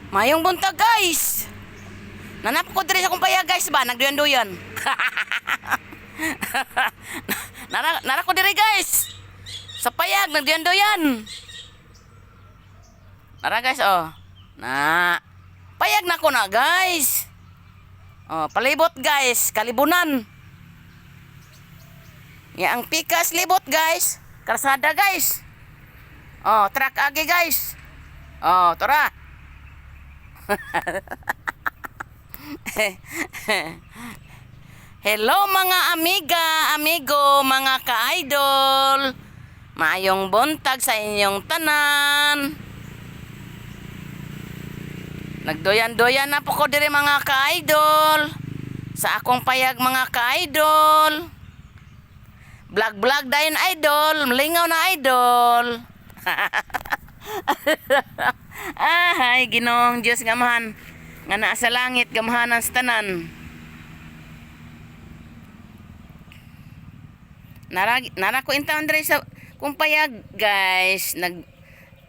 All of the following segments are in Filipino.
Mayong buntag guys. Nanap ko diri sa kumpaya guys ba, nagduyan-duyan. Nara ko diri guys. Sa payag nagduyan-duyan. Nara guys oh. Na. Payag na ko na guys. Oh, palibot guys, kalibunan. Ya ang pikas libot guys. Kalsada guys. Oh, truck agi guys. Oh, tora. Hello mga amiga, amigo, mga ka-idol. Maayong buntag sa inyong tanan. Nagdoyan-doyan na po ko diri mga ka-idol. Sa akong payag mga ka-idol. Vlog-vlog dayon idol, malingaw na idol. Ay, Ginoong Diyos gamahan. Nga naa sa langit gamahanan sa tanan. Nara ko intaon diri sa kung payag guys,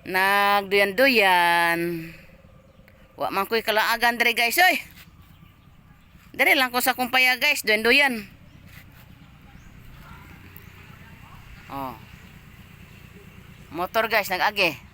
nagduyan-duyan. Wa man ko'y kalaagan diri guys oy. Diri lang ko sa kung payag guys, duyan-duyan. Oh. Motor guys nag-agi.